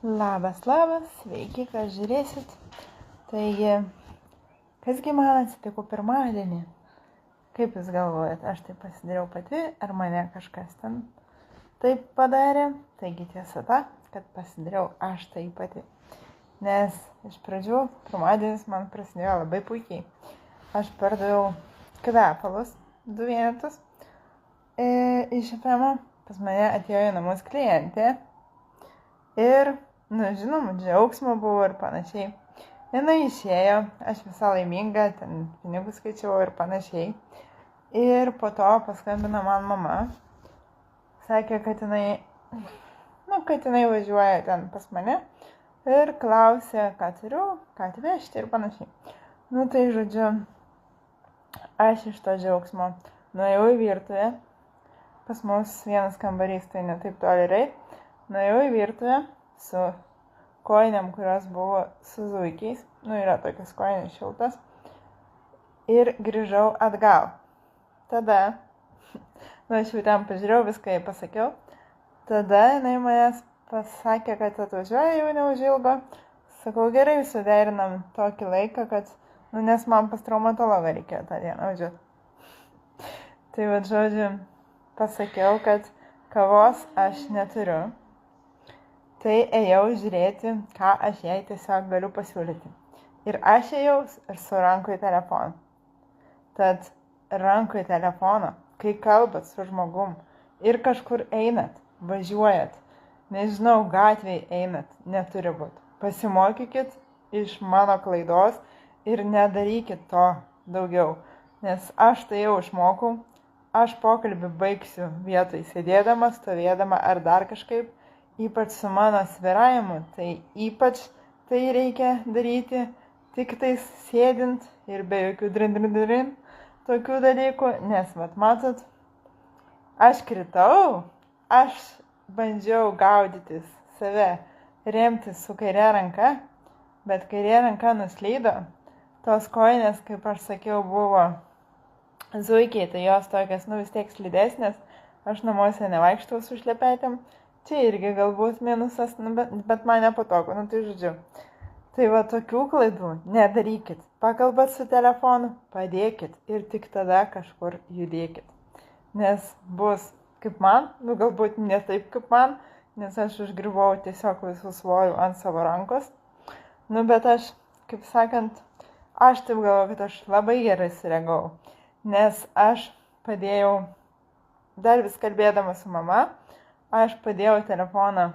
Labas, sveiki, kas žiūrėsit. Taigi, kasgi man atsitiko pirmadienį? Kaip jūs galvojat, aš tai pasidariau pati, ar mane kažkas ten taip padarė? Taigi tiesa ta, kad pasidariau aš tai pati. Nes iš pradžių pirmadienis man prasidėjo labai puikiai. Aš pardaviau kvepalus, 2 vienetus. Iš FM'o pas mane atėjo į namus klientė. Ir, žinoma, džiaugsmo buvo ir panašiai. Jinai išėjo, aš visą laiminga, ten pinigus skaičiau ir panašiai. Ir po to paskambino man mama. Sakė, kad jinai važiuoja ten pas mane. Ir klausė, ką turiu, ką atvežti ir panašiai. Tai žodžiu, aš iš to džiaugsmo nuėjau į virtuvę. Pas mus vienas kambarys, tai ne taip toli reit. Nuėjau į virtuvę su kojinėm, kurios buvo su zuikiais. Yra tokios kojinės šiltas. Ir grįžau atgal. Tada, aš jau ten pažiūrėjau, viską jai pasakiau. Tada jinai manęs pasakė, kad atvažiuoja jau neužilgo. Sakau, gerai, suderinam tokį laiką, kad, nes man pas traumatologą reikėjo tą dieną važiuoti. Tai žodžiu, pasakiau, kad kavos aš neturiu. Tai ėjau žiūrėti, ką aš jai tiesiog galiu pasiūlyti. Ir aš ėjau ir su rankų į telefoną. Tad rankų į telefoną, kai kalbat su žmogum ir kažkur einat, važiuojat, nežinau, gatvėj einat, neturi būti. Pasimokykit iš mano klaidos ir nedarykit to daugiau. Nes aš tai jau išmokau, aš pokalbį baigsiu vietoj sėdėdama, stovėdama ar dar kažkaip. Ypač su mano sviravimu, tai ypač tai reikia daryti tik tais sėdint ir be jokių drin tokių dalykų, nes, matot, aš kritau, aš bandžiau gaudytis save, remtis su kairė ranka, bet kairė ranka nuslydo. Tos kojinės, kaip aš sakiau, buvo zuikiai, tai jos tokias, vis tiek slidesnės, aš namuose nevaikštau su šlepetėm. Čia irgi galbūt minusas, bet man nepatogu, tai žodžiu. Tai tokių klaidų nedarykit. Pakalbat su telefonu, padėkit ir tik tada kažkur judėkit. Nes bus kaip man, galbūt ne taip kaip man, nes aš užgribau tiesiog visų svorių ant savo rankos. Bet aš, kaip sakant, aš taip galvoju, kad aš labai gerai sureagavau. Nes aš padėjau, dar vis kalbėdama su mama, aš padėjau telefoną